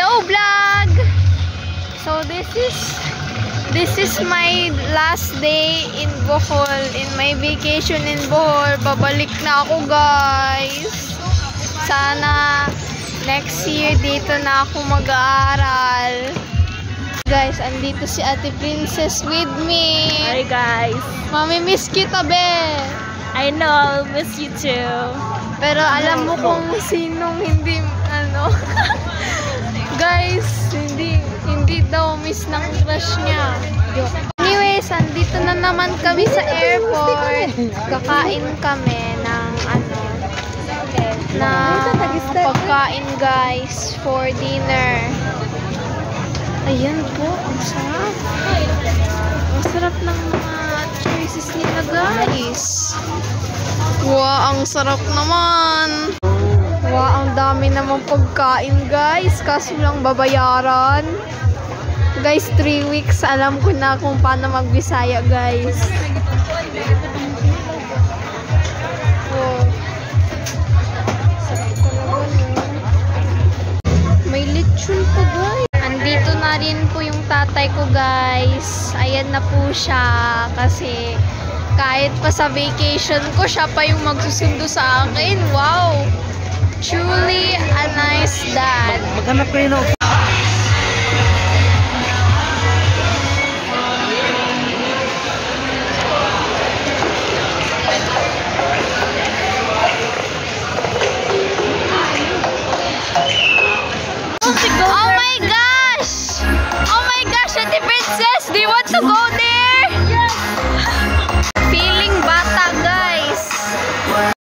Hello vlog! So this is my last day in Bohol, in my vacation in Bohol. Babalik na ako guys. Sana next year dito na ako mag-aaral. Guys, andito si Ate Princess with me. Hi guys. Mami-miss kita be. I know, I'll miss you too. Pero alam mo kung sinong hindi guys, hindi daw miss ng crush niya. Anyways, andito na naman kami sa airport. Kakain kami ng pagkain guys for dinner. Ayan po, ang sarap. Ang sarap ng mga choices nila guys. Wow, ang sarap naman. Wow, ang dami namang pagkain guys. Kaso lang babayaran. Guys, 3 weeks. Alam ko na kung paano mag-Bisaya guys. Wow. Sarap talaga no. May lechon po guys. Andito na rin po yung tatay ko guys. Ayan na po siya. Kasi kahit pa sa vacation ko, siya pa yung magsusundo sa akin. Wow! Truly a nice dad. Maghanap kayo na